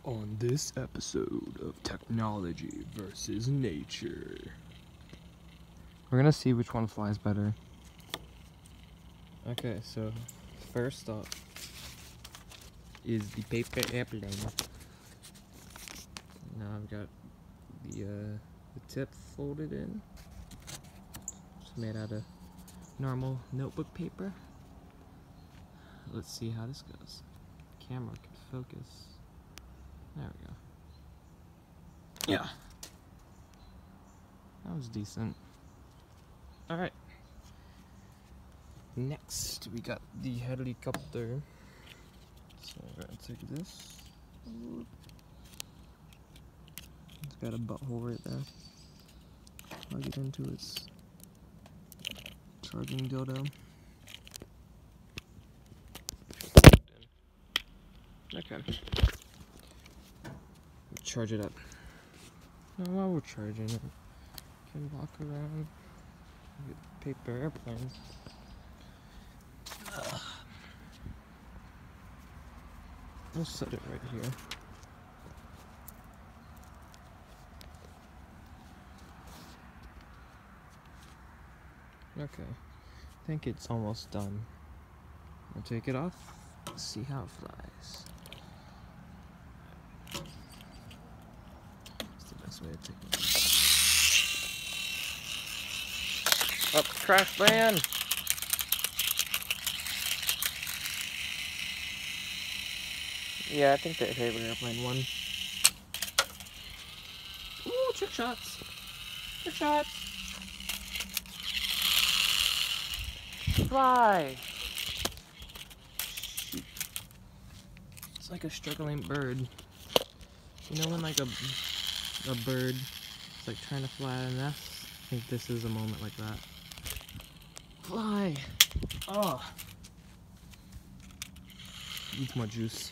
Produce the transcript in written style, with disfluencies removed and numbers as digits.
On this episode of Technology versus Nature, we're gonna see which one flies better. Okay, so first up is the paper airplane. Now I've got the tip folded in. It's made out of normal notebook paper. Let's see how this goes. Camera can focus. There we go. Yeah. That was decent. Alright. Next, we got the helicopter. So we're gonna take this. It's got a butthole right there. Plug it into its charging dildo. Okay. Charge it up. Now while we're charging it, we can walk around with paper airplane. We'll set it right here. Okay, I think it's almost done. I'll take it off, see how it flies. That's the best way to take it. Up, crash land! Yeah, I think the paper airplane won. Ooh, trick shots! Trick shots! Fly! Shoot. It's like a struggling bird. You know when like a bird is like trying to fly out of a nest? I think this is a moment like that. Fly! Oh! Needs more juice.